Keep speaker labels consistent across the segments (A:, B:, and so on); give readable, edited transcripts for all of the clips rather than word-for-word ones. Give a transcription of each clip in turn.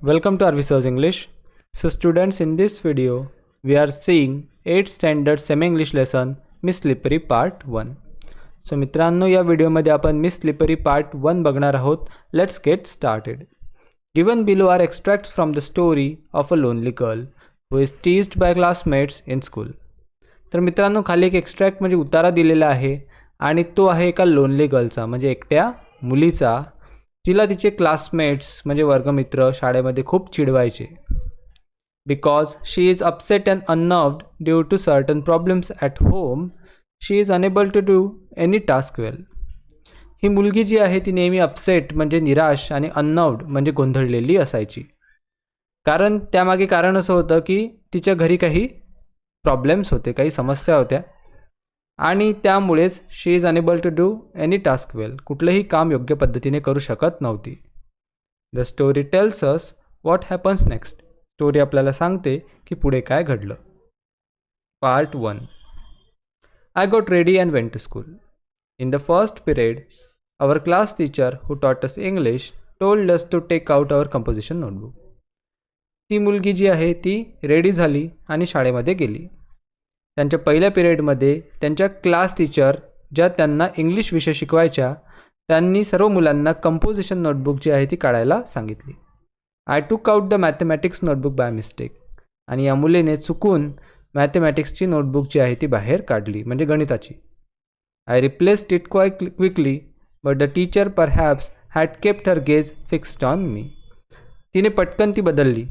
A: welcome to Arviso's English. So students, in this video we are seeing 8th standard semi English lesson Miss Slippery part 1. So मित्रांनो, या व्हिडिओमध्ये आपण miss slippery part 1 बघणार आहोत. Let's get started. Given below are extracts from the story of a lonely girl who is teased by classmates in school. तर मित्रांनो, खाली एक एक्स्ट्रॅक्ट म्हणजे उतारा दिलेला आहे आणि तो आहे एका लोनली गर्लचा, म्हणजे एकट्या मुलीचा, जिला तिचे क्लासमेट्स म्हणजे वर्गमित्र शाळेमध्ये खूप चिडवायचे. Because she is upset and unnerved due to certain problems at home, she is unable to do any task well. ही मुलगी जी आहे ती नेहमी अपसेट म्हणजे निराश आणि अननर्व्ड म्हणजे गोंधळलेली असायची. कारण त्यामागे कारण असं होतं की तिच्या घरी काही प्रॉब्लेम्स होते, काही समस्या होत्या आणि त्यामुळेच she is unable to do any task well, कुठलंही काम योग्य पद्धतीने करू शकत नव्हती. The story tells us what happens next. Story आपल्याला सांगते की पुढे काय घडलं. Part 1. I got ready and went to school. In the first period, our class teacher who taught us English told us to take out our composition notebook. ती मुलगी जी आहे ती रेडी झाली आणि शाळेमध्ये गेली. त्यांच्या पहिल्या पिरियडमध्ये त्यांच्या क्लास टीचर ज्या त्यांना इंग्लिश विषय शिकवायच्या त्यांनी सर्व मुलांना कंपोजिशन नोटबुक जी आहे ती काढायला सांगितली. आय टूक out the mathematics notebook by mistake. आणि या मुलीने चुकून मॅथमॅटिक्सची नोटबुक जी आहे ती बाहेर काढली, म्हणजे गणिताची. I replaced it quite quickly but the teacher perhaps had kept her gaze fixed on me. तिने पटकन ती बदलली,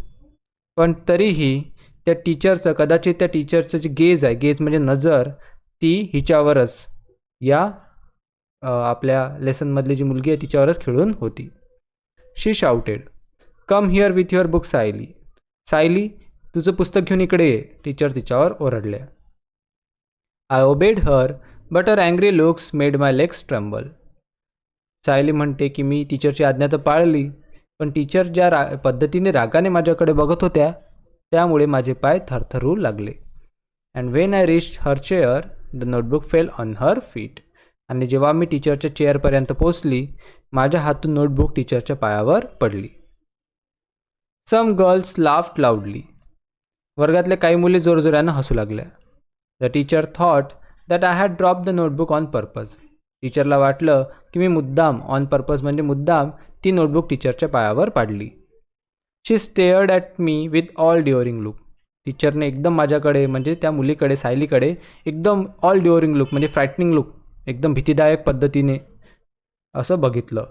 A: पण तरीही त्या टीचरचं कदाचित त्या टीचरचं जे गेज आहे, गेज म्हणजे नजर, ती हिच्यावरच, या आपल्या लेसनमधली जी मुलगी आहे तिच्यावरच खिळून होती. She shouted, come here with your book Sayali. Sayali, तुझं पुस्तक घेऊन इकडे ये, टीचर तिच्यावर ओरडल्या. I obeyed her but her angry looks made my legs tremble. Sayali म्हणते की मी टीचरची आज्ञा तर पाळली, पण टीचर ज्या पद्धतीने रागाने माझ्याकडे बघत होत्या त्यामुळे माझे पाय थरथरू लागले. And when I reached her chair the notebook fell on her feet. आणि जेव्हा मी टीचरच्या चेअरपर्यंत पोचली माझ्या हातून नोटबुक टीचरच्या पायावर पडली. Some girls laughed loudly. वर्गातल्या काही मुली जोरजोरानं हसू लागल्या. The teacher thought that I had drop the notebook on purpose. टीचरला वाटलं की मी मुद्दाम, ऑन पर्पज म्हणजे मुद्दाम, ती नोटबुक टीचरच्या पायावर पाडली. She stared at me with all during look. टीचरने एकदम माझ्याकडे म्हणजे त्या मुलीकडे, सायलीकडे, एकदम ऑल ड्युअरिंग लुक म्हणजे फ्रायटनिंग लुक, एकदम भीतीदायक पद्धतीने असं बघितलं.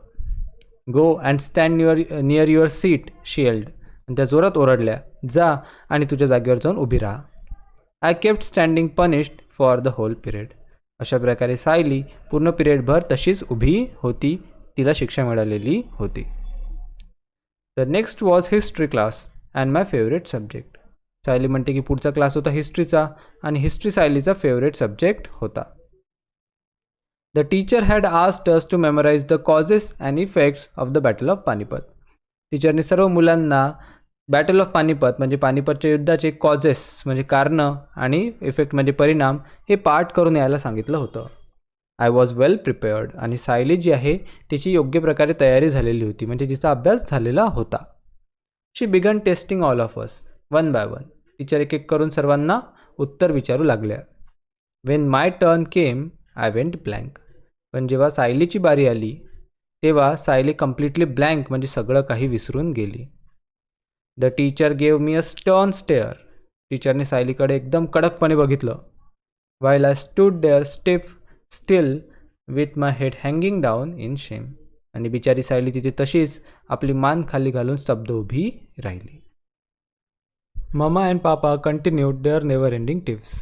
A: Go and stand near your seat she yelled. आणि त्या जोरात ओरडल्या, जा आणि तुझ्या जागेवर जाऊन उभी राहा. I kept standing punished for the whole period. अशा प्रकारे सायली पूर्ण पिरियडभर तशीच उभी होती, तिला शिक्षा मिळालेली होती. The next was history class and my favourite subject. Sayali म्हणते की पुढचा क्लास होता हिस्ट्रीचा आणि हिस्ट्री सायलीचा फेवरेट सब्जेक्ट होता. The teacher had asked us to memorise the causes and effects of the battle of Panipat. टीचरने सर्व मुलांना बॅटल ऑफ पानिपत म्हणजे पानिपतच्या युद्धाचे कॉजेस म्हणजे कारणं आणि इफेक्ट म्हणजे परिणाम हे पाठ करून यायला सांगितलं होतं. I was well prepared. आणि सायली जी आहे तिची योग्य प्रकारे तयारी झालेली होती, म्हणजे तिचा अभ्यास झालेला होता. She began testing all of us one by one. Teacher एक एक करून सर्वांना उत्तर विचारू लागल्या. When my turn came I went blank. पण जेव्हा सायलीची बारी आली तेव्हा सायली कम्प्लिटली ब्लँक म्हणजे सगळं काही विसरून गेली. The teacher gave me a stern stare. टीचरने सायलीकडे एकदम कडकपणे बघितलं. While I stood there still with my head hanging down in shame. आणि बिचारी सायली तिथे तशीच आपली मान खाली घालून स्तब्ध उभी राहिली. Mama and papa continued their never ending tips.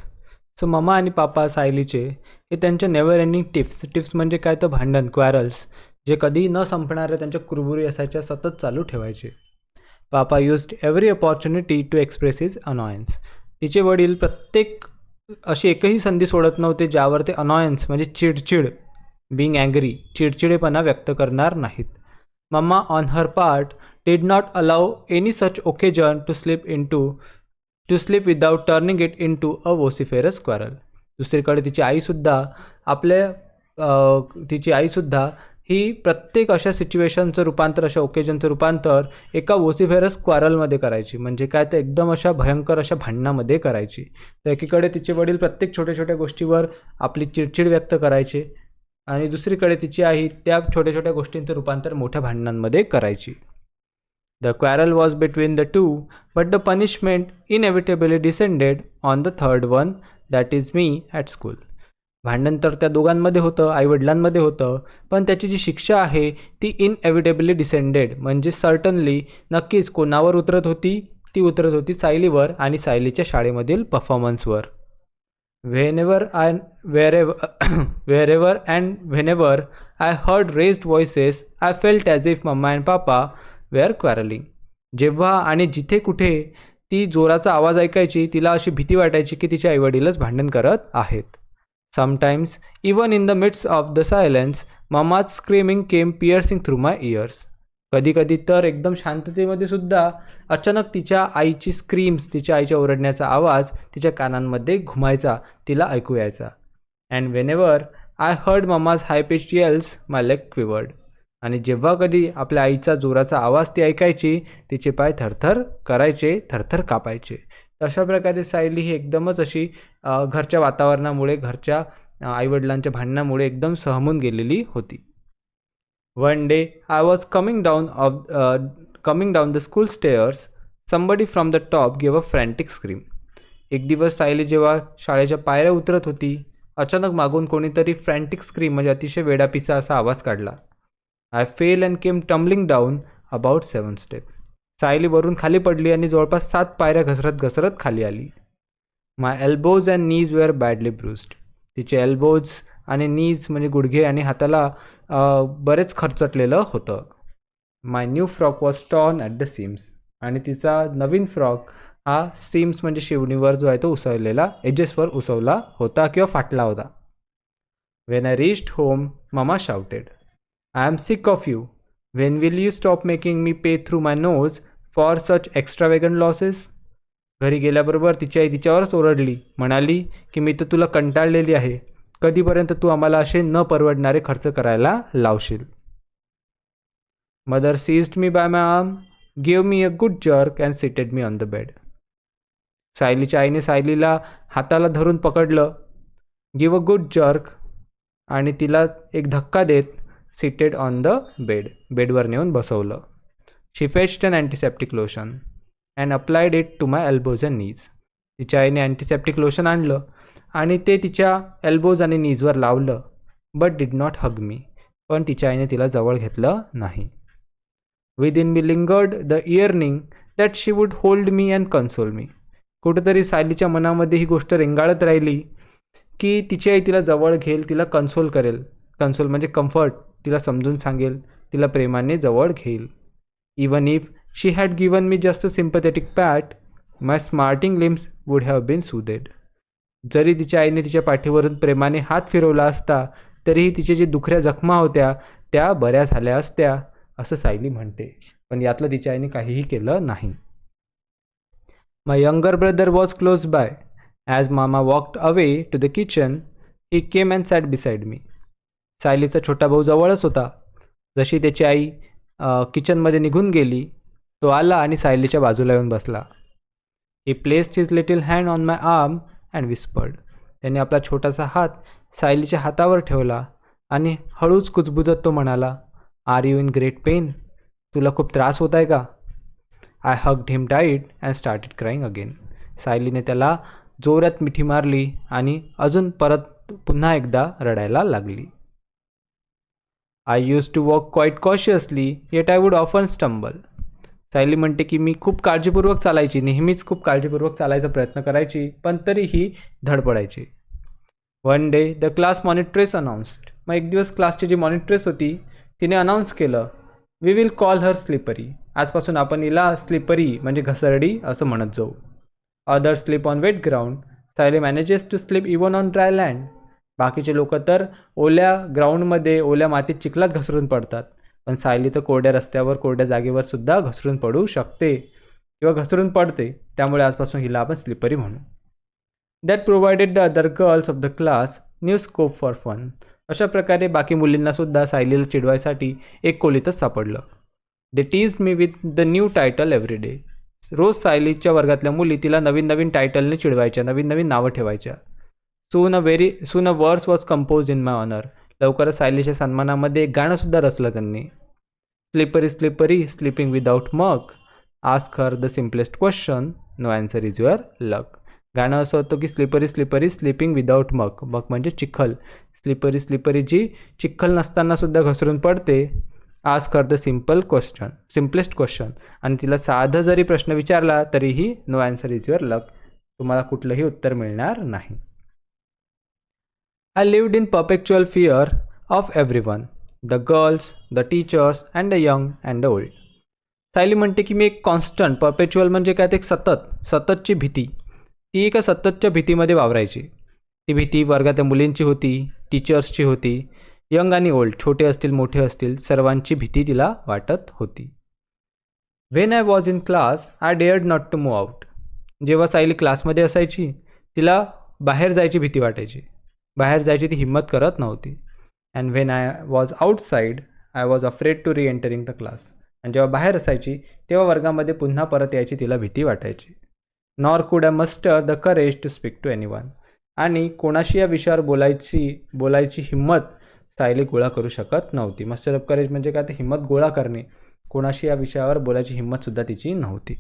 A: So mama आणि पापा सायलीचे हे त्यांच्या नेव्हर एंडिंग टिप्स म्हणजे काय तर भांडण, क्वॅरल्स, जे कधी न संपणाऱ्या त्यांच्या कुरबुरी असायच्या, सतत चालू ठेवायचे. Papa used every opportunity to express his annoyance. तिचे वडील प्रत्येक अशी एकही संधी सोडत नव्हते ज्यावर ते अनॉयन्स म्हणजे चिडचिड, बिंग अँग्री, चिडचिडेपणा व्यक्त करणार नाहीत. Mama on her part did not allow any such occasion to slip without turning it into a vociferous quarrel. दुसरीकडे तिची आईसुद्धा ही प्रत्येक अशा सिच्युएशनचं रूपांतर, अशा ओकेजनचं रूपांतर एका वोसिफेरस क्वारलमध्ये करायची. म्हणजे काय, तर एकदम अशा भयंकर अशा भांडणामध्ये करायची. तर एकीकडे तिचे वडील प्रत्येक छोट्या छोट्या गोष्टीवर आपली चिडचिड व्यक्त करायचे आणि दुसरीकडे तिची आई त्या छोट्या छोट्या गोष्टींचं रूपांतर मोठ्या भांडणांमध्ये करायची. The quarrel was between the two, but the punishment inevitably descended on the third one, that is me at school. भांडण तर त्या दोघांमध्ये होतं, आईवडिलांमध्ये होतं, पण त्याची जी शिक्षा आहे ती इनएव्हिटेबली डिसेंडेड म्हणजे सर्टनली नक्कीच कोणावर उतरत होती, ती उतरत होती सायलीवर आणि सायलीच्या शाळेमधील परफॉर्मन्सवर. whenever wherever and whenever I heard raised voices, I felt as if Mama and Papa were quarreling. जेव्हा आणि जिथे कुठे ती जोराचा आवाज ऐकायची तिला अशी भीती वाटायची की तिचे आईवडीलच भांडण करत आहेत. Sometimes even in the midst of the silence mama's screaming came piercing through my ears. कधीकधी तर एकदम शांततेमध्ये सुद्धा अचानक तिच्या आईची स्क्रीम्स, तिच्या आईच्या ओरडण्याचा आवाज तिच्या कानांमध्ये घुमायचा, तिला ऐकू यायचा. And whenever I heard mama's high pitched येल्स my leg quivered. आणि जेव्हा कधी आपल्या आईचा जोराचा आवाज ती ऐकायची तिचे पाय थरथर करायचे, थरथर कापायचे. अशा प्रकारे सायली ही एकदमच अशी घरच्या वातावरणामुळे, घरच्या आईवडिलांच्या भांडणामुळे एकदम सहमून गेलेली होती. One day I was coming down the school stairs. Somebody from the top gave a frantic scream. एक दिवस सायली जेव्हा शाळेच्या पायऱ्या उतरत होती, अचानक मागून कोणीतरी फ्रँटिक स्क्रीम म्हणजे अतिशय वेडापिसा असा आवाज काढला. I fail and came tumbling down about 7 step. Sayali वरून खाली पडली आणि जवळपास 7 पायऱ्या घसरत घसरत खाली आली. My elbows and knees were badly bruised. तिचे एल्बोज आणि नीज म्हणजे गुडघे आणि हाताला बरेच खरचटलेलं होतं. My new frock was torn at the seams. आणि तिचा नवीन फ्रॉक हा सीम्स म्हणजे शिवणीवर जो आहे तो उसवलेला, एजेसवर उसवला होता किंवा फाटला होता. When I reached home mama shouted, I am sick of you. When will you stop making me pay through my nose for such extravagant losses. घरी गेल्याबरोबर तिची आई तिच्यावरच ओरडली, म्हणाली की मी तर तुला कंटाळलेली आहे, कधीपर्यंत तू आम्हाला असे न परवडणारे खर्च करायला लावशील. Mother seized me by my arm, give me a good jerk and seated me on the bed. सायलीच्या आईने सायलीला हाताला धरून पकडलं, गिव्ह अ गुड जर्क, आणि तिला एक धक्का देत सिटेड ऑन द बेड, बेडवर नेऊन बसवलं. She fetched an antiseptic lotion and applied it to my elbows and knees. तिच्या आईने अँटीसेप्टिक लोशन आणलं आणि ते तिच्या एल्बोज आणि नीजवर लावलं. But did not hug me. पण तिच्या आईने तिला जवळ घेतलं नाही. Within me lingered the yearning that she would hold me and console me. कुठेतरी सायलीच्या मनामध्ये ही गोष्ट रेंगाळत राहिली की तिची आई तिला जवळ घेईल, तिला कन्सोल करेल. कन्सोल म्हणजे कम्फर्ट, तिला समजून सांगेल, तिला प्रेमाने जवळ घेईल. Even if she had given me just a sympathetic pat, my smarting limbs would have been soothed. जरी तिच्या आईने तिच्या पाठीवरून प्रेमाने हात फिरवला असता तरीही तिचे जे दुखऱ्या जखमा होत्या त्या बऱ्या झाल्या असत्या, असं सायली म्हणते. पण यातलं तिच्या आईने काहीही केलं नाही. My younger brother was close by. As mama walked away to the kitchen, he came and sat beside me. सायलीचा छोटा भाऊ जवळच होता. जशी त्याची आई किचनमध्ये निघून गेली, तो आला आणि सायलीच्या बाजूला येऊन बसला. ही placed his little hand on my arm and whispered. त्याने आपला छोटासा हात सायलीच्या हातावर ठेवला आणि हळूच कुजबुजत तो म्हणाला, are you in great pain. तुला खूप त्रास होत आहे का? I hugged him tight and started crying again. सायलीने त्याला जोरात मिठी मारली आणि अजून परत पुन्हा एकदा रडायला लागली. I use to walk quite cautiously yet I would often stumble. Sayali म्हणते की मी खूप काळजीपूर्वक चालायची, नेहमीच खूप काळजीपूर्वक चालायचा प्रयत्न करायची, पण तरीही धडपडायची. One day the class monitress announced. मग एक दिवस क्लासची जी मॉनिट्रेस होती तिने अनाऊन्स केलं, we will call her slippery. आजपासून आपण हिला स्लिपरी म्हणजे घसरडी असं म्हणत जाऊ. Other slip on wet ground, Sayali manages to slip even on dry land. बाकीचे लोक तर ओल्या ग्राउंडमध्ये, ओल्या मातीत, चिखलात घसरून पडतात, पण सायली तर कोरड्या रस्त्यावर, कोरड्या जागेवर सुद्धा घसरून पडू शकते किंवा घसरून पडते. त्यामुळे आजपासून हिला आपण स्लिपरी म्हणू. That provided the other girls of the class new scope for fun. अशा प्रकारे बाकी मुलींनासुद्धा सायलीला चिडवायसाठी एक कोलीतच सापडलं. They tease me with the new title every day. रोज सायलीच्या वर्गातल्या मुली तिला नवीन नवीन टायटलने चिडवायच्या, नवीन नवीन नावं ठेवायच्या. Soon a verse was compose in my honour. लवकरच सायलीच्या सन्मानामध्ये एक गाणंसुद्धा रचलं त्यांनी. स्लिपरी स्लिपरी स्लिपिंग विदाउट मग, ask her the simplest question, no answer is your luck. गाणं असं होतं की स्लिपरी स्लिपरी स्लिपिंग विदाउट मग. मग म्हणजे चिखल. स्लिपरी स्लिपरी जी चिखल नसतानासुद्धा घसरून पडते. Ask her the simplest question. आणि तिला साधं जरी प्रश्न विचारला तरीही नो आन्सर इज युअर लक. तुम्हाला कुठलंही उत्तर मिळणार नाही. I lived in perpetual fear of everyone, the girls, the teachers, and the young and the old. Sayali म्हणते की मी एक कॉन्स्टंट, परपेच्युअल म्हणजे काय, ते सततची भीती. ती एका सततच्या भीतीमध्ये वावरायची. ती भीती वर्गातल्या मुलींची होती, टीचर्सची होती, यंग आणि ओल्ड, छोटे असतील मोठे असतील, सर्वांची भीती तिला वाटत होती. When I was in class I dared not to move out. जेव्हा सायली क्लासमध्ये असायची तिला बाहेर जायची भीती वाटायची. बाहेर जायची ती हिंमत करत नव्हती. And when I was outside I was afraid to re entering the class. आणि जेव्हा बाहेर असायची तेव्हा वर्गामध्ये पुन्हा परत यायची तिला भीती वाटायची. Nor could I muster the courage to speak to anyone. आणि कोणाशी या विषयावर बोलायची हिंमत सायली गोळा करू शकत नव्हती. मस्टर ऑफ करेज म्हणजे काय, ते हिंमत गोळा करणे. कोणाशी या विषयावर बोलायची हिंमतसुद्धा तिची नव्हती.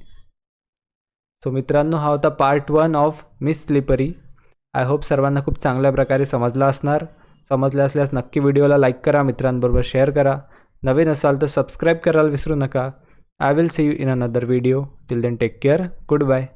A: सो मित्रांनो, हा होता part 1 of miss slippery. I hope सर्वांना खूप चांगल्या प्रकारे समजला असणार. समजले असल्यास नक्की व्हिडिओला लाईक करा, मित्रांबरोबर शेअर करा. नवीन असाल तर सबस्क्राईब करायला विसरू नका. I will see you in another video. Till then take care. Good bye.